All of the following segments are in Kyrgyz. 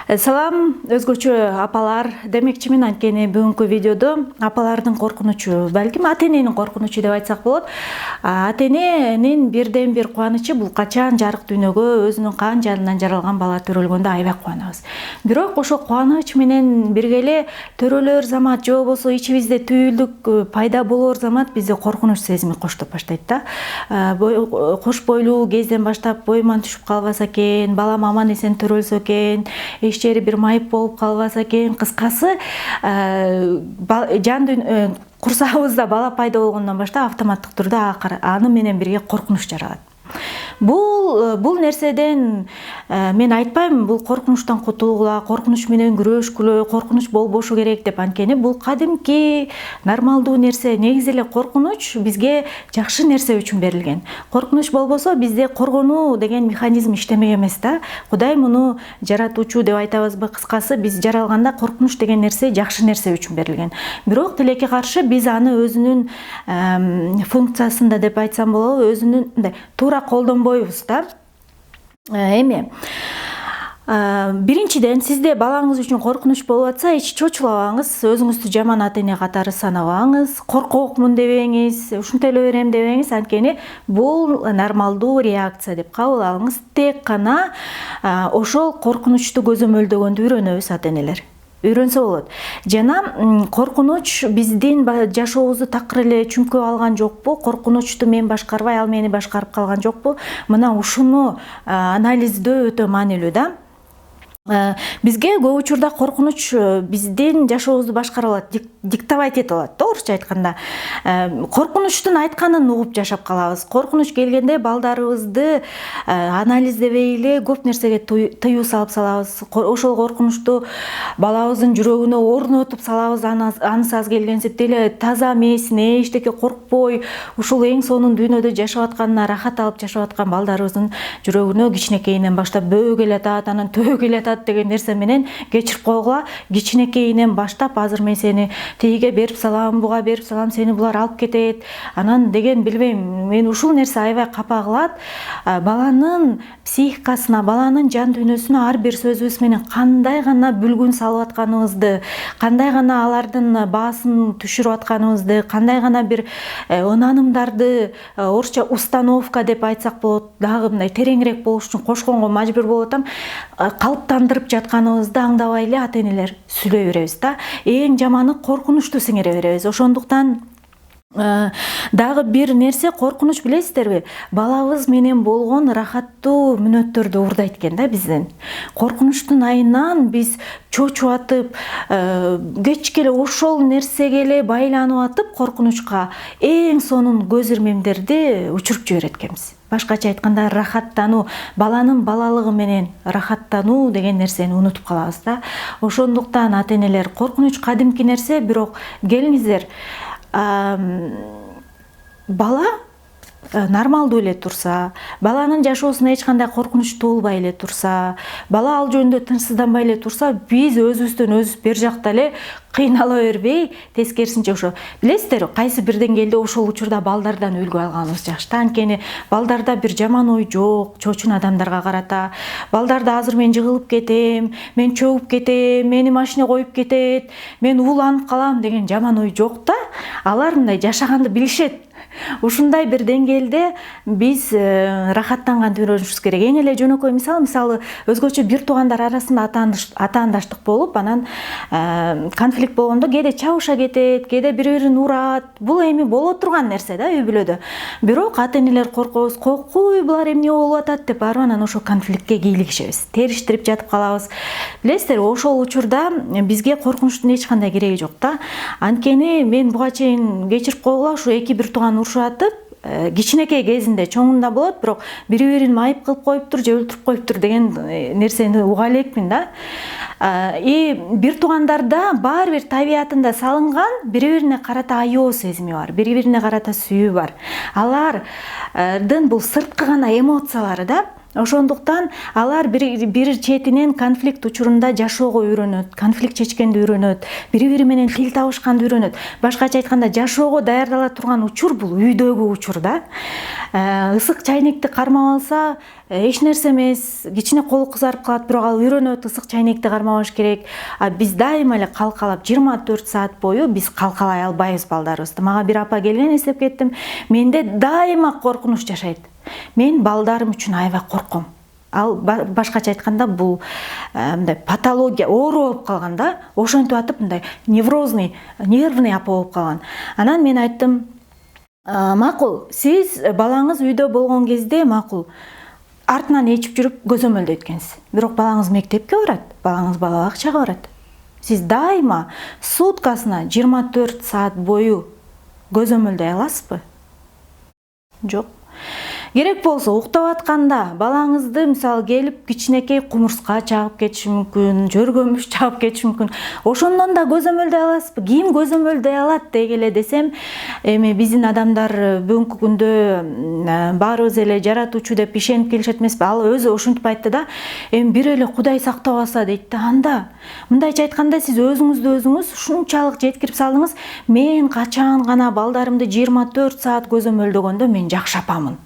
Салам, өзгөчө апалар демекчимин. Анткени бүгүнкү видеодо апалардын коркунучу, балким ата эненин коркунучу деп айтсак болот. Ата эненин бирден бир кубанычы бул качан жарык дүйнөгө өзүнүн кан жанынан жаралган бала төрөлгөндө аябай кубанабыз. Бирок ошол кубаныч менен бирге эле төрөлөр замат же болбосо ичибизде түйүлдүк пайда болор замат бизде коркунуч сезими коштоп баштайт да. Кош бойлуу кезден баштап боюман түшүп калбаса экен, балам аман эсен төрөлсө экен, ишчери бир майып болуп калбаса экен. Кыскасы, курсагыбызда бала пайда болгондон баштап автоматтык түрдө аны менен бирге коркунуч жаралат. Бул нерседен мен айтпайм бул коркунучтан кутулгула, коркунуч менен күрөшкүлө, коркунуч болбошу керек деп. Анткени бул кадимки нормалдуу нерсе. Негизи эле коркунуч бизге жакшы нерсе үчүн берилген. Коркунуч болбосо бизде коргонуу деген механизм иштемек эмес да. Кудай муну жаратуучу деп айтабызбы? Кыскасы, биз жаралганда коркунуч деген нерсе жакшы нерсе үчүн берилген. Бирок тилекке каршы биз аны өзүнүн функциясында деп айтсам болобу, өзүнүн туура колдонбойбуз да. Эми биринчиден, сизде балаңыз үчүн коркунуч болуп атса, эч чочулабаңыз, өзүңүздү жаман ата эне катары санабаңыз, коркокмун дебеңиз, ушинтеле берем дебеңиз. Анткени бул нормалдуу реакция деп кабыл алыңыз. Тек гана ошол коркунучту көзөмөлдөгөндө үйрөнөбүз ата энелер. Үйрөнсө болот. Жана коркунуч биздин жашообузду такыр эле чүмкөп алган жокпу? Коркунучту мен башкарбай, ал мени башкарып калган жокпу? Мына ушуну анализдөө өтө маанилүү да. Бизге көп учурда коркунуч биздин жашообузду башкара алат, диктовать эте алат, орусча айтканда. Коркунучтун айтканын угуп жашап калабыз. Коркунуч келгенде балдарыбызды анализдебей эле көп нерсеге тыюу салып салабыз. Ошол коркунучту балабыздын жүрөгүнө орнотуп салабыз. Анысы аз келгенсип деле таза мээсине, эчтеке коркпой, ушул эң сонун дүйнөдө жашап атканына рахат алып жашап аткан балдарыбыздын жүрөгүнө кичинекейинен баштап бөө келатат, анан төө келатат деген нерсе менен кечирип койгула. Кичинекейинен баштап азыр мен сени тигиге берип салам, буга берип салам, сени булар алып кетет. Анан деген билбейм, мен ушул нерсе аябай капа кылат. Баланын психикасына, баланын жан дүйнөсүнө ар бир сөзүбүз менен кандай гана бүлгүн салып атканыбызды, кандай гана алардын баасын түшүрүп атканыбызды, кандай гана бир ынанымдарды, орусча установка деп айтсак болот, дагы мындай тереңирээк болуш үчүн кошконго мажбур болуп атам, калыптандырып жатканыбызды аңдабай эле ата энелер сүйлөй беребиз да. Эң жаманы коркунучту сиңире беребиз. Ошондуктан дагы бир нерсе, коркунуч билесиздерби, балабыз менен болгон рахаттуу мүнөттөрдү уурдайт экен да бизден. Коркунучтун айынан биз чочуп атып, кечке эле ошол нерсеге эле байланып атып, коркунучка эң сонун көз ирмемдерди учуруп жиберет экенбиз. Башкача айтканда, рахаттануу, баланын балалыгы менен рахаттануу деген нерсени унутуп калабыз да. Ошондуктан ата энелер, коркунуч кадимки нерсе, бирок келиңиздер, бала нормалдуу эле турса, баланын жашоосуна эч кандай коркунуч туулбай эле турса, бала ал жөнүндө тынчсызданбай эле турса, биз өзүбүздөн өзүбүз бер жакта эле кыйнала бербей, тескерисинче ошо билесиздер, кайсы бир деңгээлде ошол учурда балдардан үлгү алганыбыз жакшы. Анткени балдарда бир жаман ой жок, чочун адамдарга карата. Балдарда азыр мен жыгылып кетем, мен чөгүп кетем, мени машина коюп кетет, мен ууланып калам деген жаман ой жок да. Алар мындай жашаганды билишет. Ушундай бир деңгээлде биз рахаттанганды үйрөнүшүбүз керек. Эң эле жөнөкөй мисалы өзгөчө бир туугандар арасында атаандаштык болуп, анан конфликт болгондо кээде чабыша кетет, кээде бири-бирин урат. Бул эми боло турган нерсе да үй бүлөдө. Бирок ата энелер коркобуз, койкуй булар эмне болуп атат деп барып анан ошол конфликтке кийлигишебиз, териштирип жатып калабыз. Билесиздер, ошол учурда бизге коркунучтун эч кандай кереги жок да. Анткени мен буга чейин кечирип койгула, ушу эки-бир тууган урушуп атып, кичинекей кезинде чоңунда болот, бирок бири-бирин майып кылып коюптур же өлтүрүп коюптур деген нерсени уга элекмин да. Бир туугандарда баары бир табиятында салынган бири-бирине карата аёо сезими бар, бири-бирине карата сүйүү бар. Алардын бул сырткы гана эмоциялары да. Ошондуктан алар бир четинен конфликт учурунда жашоого үйрөнөт, конфликт чечкенди үйрөнөт, бири менен тил табышканды үйрөнөт. Башкача айтканда, жашоого даярдала турган учур бул үйдөгү учур да. Ысык чайнекти кармап алса, эч нерсе эмес, кичине колу кызарып калат, бирок ал үйрөнөт ысык чайнекти кармабаш керек. Биз дайыма эле калкалап 24 саат бою биз калкалай албайбыз балдарыбызды. Мага бир апа келген, эстеп кеттим. Менде дайыма коркунуч жашайт. Мен балдарым үчүн аябай корком. Ал башкача айтканда бул мындай патология, оору болуп калган да. Ошентип атып мындай неврозный, нервный апа болуп калган. Анан мен айттым, макул, сиз балаңыз үйдө болгон кезде макул артынан ээчип жүрүп көзөмөлдөйт экенсиз. Бирок балаңыз мектепке барат, балаңыз бала бакчага барат. Сиз дайыма суткасына 24 саат бою көзөмөлдөй аласызбы? Жок. Керек болсо уктап атканда балаңызды мисалы келип кичинекей кумурска чагып кетиши мүмкүн, жөргөмүш чагып кетиши мүмкүн. Ошондон да көзөмөлдөй аласызбы? Ким көзөмөлдөй алат дегеле десем, эми биздин адамдар бүгүнкү күндө баарыбыз эле жаратуучу деп ишенип келишет эмеспи? Ал өзү ошентип айтты да, эми бир эле Кудай сактап алса дейт да. Анда мындайча айтканда, сиз өзүңүз ушунчалык жеткирип салдыңыз. Мен качан гана балдарымды 24 саат көзөмөлдөгөндө мен жакшы апамын.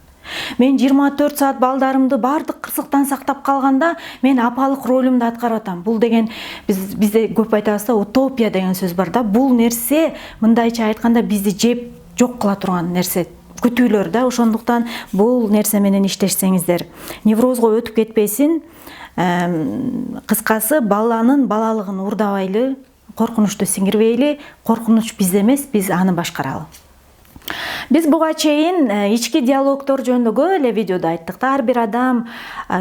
Мен 24 саат балдарымды бардык кырсыктан сактап калганда мен апалык ролумду аткарып атам. Бул деген бизде көп айтабыз да, утопия деген сөз бар да. Бул нерсе мындайча айтканда бизди жеп жок кыла турган нерсе, күтүүлөр да. Ошондуктан бул нерсе менен иштешсеңиздер, неврозго өтүп кетпесин. Кыскасы, баланын балалыгын уурдабайлы, коркунучту сиңирбейли. Коркунуч бизде эмес, биз аны башкаралы. Биз буга чейин ички диалогдор жөнүндө көп эле видеодо айттык. Ар бир адам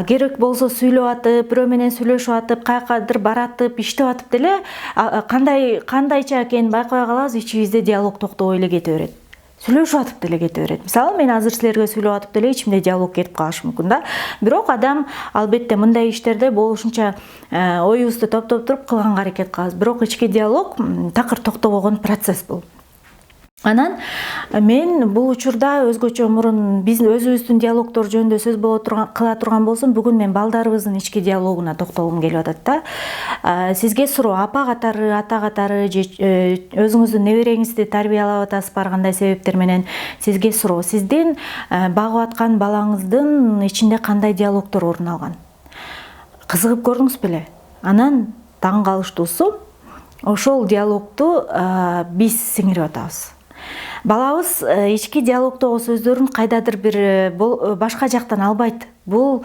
керек болсо сүйлөп атып, бирөө менен сүйлөшүп атып, кайкадыр баратып, иштеп атып деле кандайча экенин байкабай калабыз, ичибизде диалог токтобой эле кете берет. Сүйлөшүп атып деле кете берет. Мисалы, мен азыр силерге сүйлөп атып деле ичимде диалог кетип калышы мүмкүн да. Бирок адам албетте мындай иштерде болушунча оюбузду топтоп туруп кылганга аракет кылабыз. Бирок ички диалог такыр токтобогон процесс бул. Анан мен бул учурда өзгөчө мурун биз өзүбүздүн диалогдор жөнүндө сөз кыла турган болсом, бүгүн мен балдарыбыздын ички диалогуна токтолгум келип атат да. Сизге суроо, апа катары, ата катары же өзүңүздүн небереңизди тарбиялап атасыз бар кандай себептер менен, сизге суроо, сиздин багып аткан балаңыздын ичинде кандай диалогдор орун алган? Кызыгып көрдүңүз беле? Анан таң калыштуусу, ошол диалогду биз сиңирип атабыз. Балабыз ички диалогдогу сөздөрүн кайдадыр бир башка жактан албайт. Бул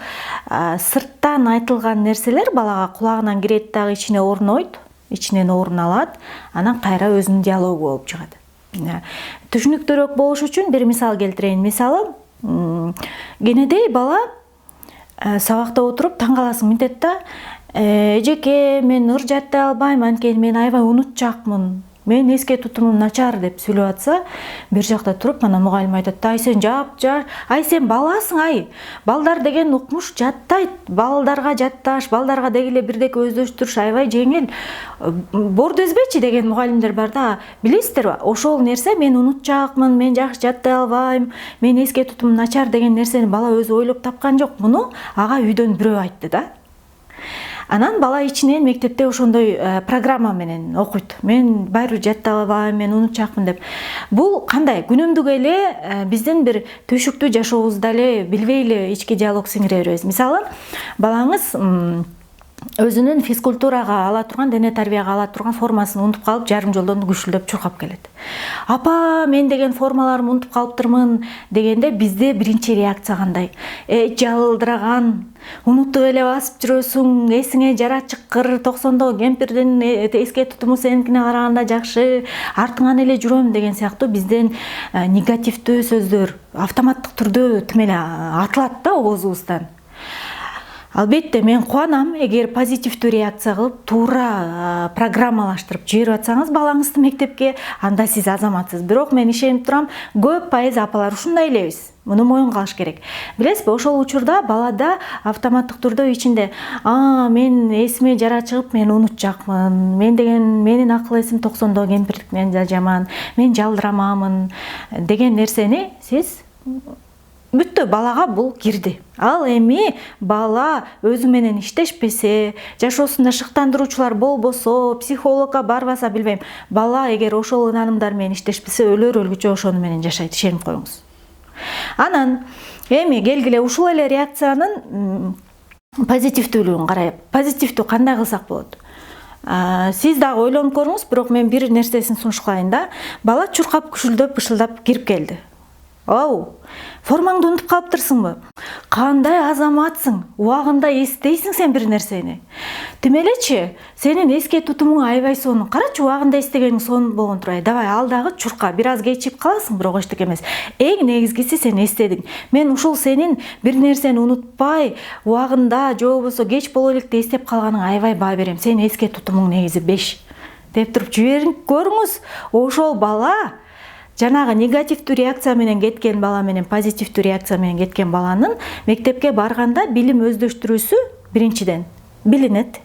сырттан айтылган нерселер балага кулагынан кирет дагы ичине орнойт, ичинен орун алат, анан кайра өзүнүн диалогу болуп чыгат. Түшүнүктүүрөөк болуш үчүн бир мисал келтирейин. Мисалы, кенедей бала сабакта отуруп таң каласың мынтет да, эжеке, мен ыр жаттай албайм, анткени мен аябай унутчакмын. Мен эске тутумум начар деп сүйлөп атса, бир жакта туруп, анан мугалим айтат: "Ай сен ай сен баласың, ай. Балдар деген укмуш жаттайт. Балдарга жатташ, балдарга дегеле бирдеке өздөштүрүш аябай жеңил. Борду эзбечи" деген мугалимдер бар да. Билесиздерби? Ошол нерсе мен унутчакмын, мен жакшы жаттай албайм, мен эске тутумум начар деген нерсени бала өзү ойлоп тапкан жок. Муну ага үйдөн бирөө айтты да. Анан бала ичинен мектепте ошондой программа менен окуйт. Мен баары жаттай албайм, мен унутчакмын деп. Бул кандай? Күнүмдүк эле биздин бир түйшүктүү жашообузда эле билбей эле ички диалог сиңире беребиз. Мисалы, балаңыз өзүнүн физкультурага ала турган, дене тарбияга ала турган формасын унутуп калып, жарым жолдон күшүлдөп чуркап келет. "Апа, мен деген формаларымды унутуп калыптырмын" дегенде бизде биринчи реакция кандай? Жалылдыраган, унутуп эле басып жүрөсүң, эсиңе жара чыккыр, 90-догу кемпирдин эске тутуму сеникине караганда жакшы, артыңан эле жүрөм деген сыяктуу бизден негативдүү сөздөр автоматтык түрдө тим эле атылат да оозубуздан. Албетте мен кубанам, эгер позитивдүү реакция кылып, туура программалаштырып жиберип атсаңыз балаңызды мектепке, анда сиз азаматсыз. Бирок мен ишенип турам, көп пайыз апалар ушундай элебиз. Муну моюнга алыш керек. Билесизби, ошол учурда балада автоматтык түрдө ичинде: мен эсиме жара чыгып, мен унутчакмын, менин акыл эсим 90-догу кемпирлик менен да жаман, мен жалдырамамын деген нерсени сиз бүттү, балага бул кирди. Ал эми бала өзү менен иштешпесе, жашоосунда шыктандыруучулар болбосо, психологко барбаса билбейм, бала эгер ошол ынанымдар менен иштешпесе өлөр өлгүчө ошону менен жашайт, ишенип коюңуз. Анан эми келгиле ушул эле реакциянын позитивдүүлүгүн карайбы. Позитивдүү кандай кылсак болот? Сиз дагы ойлонуп көрүңүз, бирок мен бир нерсесин сунуштайын да. Бала чуркап, күшүлдөп, бышылдап кирип келди. Оу, формаңды унутуп калыптырсыңбы? Кандай азаматсың? Убагында эстейсиң сен бир нерсени. Тим элечи, сенин эске тутумуң аябай сонун. Карачы, убагында эстегениң сонун болгон турбайбы? Давай, ал дагы чурка, бир аз кечип каласың, бирок эчтеке эмес. Эң негизгиси сен эстедиң. Мен ушул сенин бир нерсени унутпай, убагында же болбосо кеч боло электе эстеп калганың аябай баа берем. Сен эске тутумуң негизи 5 деп туруп жиберип көрүңүз. Ошол бала жанагы негативдүү реакция менен кеткен бала менен позитивдүү реакция менен кеткен баланын мектепке барганда билим өздөштүрүүсү биринчиден билинет.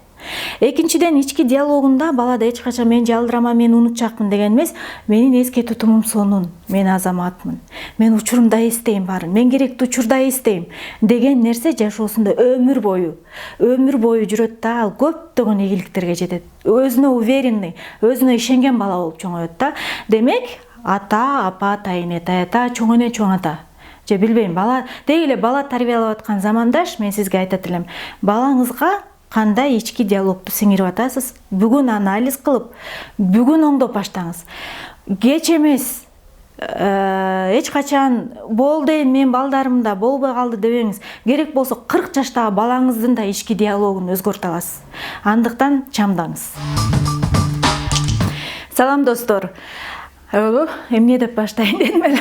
Экинчиден, ички диалогунда балада эч качан мен жалдырама, мен унутчакмын деген эмес, менин эске тутумум сонун, мен азаматмын, мен учурумда эстейм баарын, мен керектүү учурда эстейм деген нерсе жашоосунда өмүр бою жүрөт да, ал көптөгөн ийгиликтерге жетет. Өзүнө уверенный, өзүнө ишенген бала болуп чоңоет да. Демек, ата, апа, тайыне, тайата, чоң эне, чоң ата. Же билбейм, бала деги эле бала тарбиялап аткан замандаш мен сизге айтат элем. Балаңызга кандай ички диалогду сиңирип атасыз? Бүгүн анализ кылып, бүгүн оңдоп баштаңыз. Кеч эмес, эч качан болду эми мен балдарымда болбой калды дебеңиз. Керек болсо 40 жаштагы балаңыздын да ички диалогун өзгөртө аласыз. Андыктан чамдаңыз. Салам достор. Эмне деп баштайын дедим эле.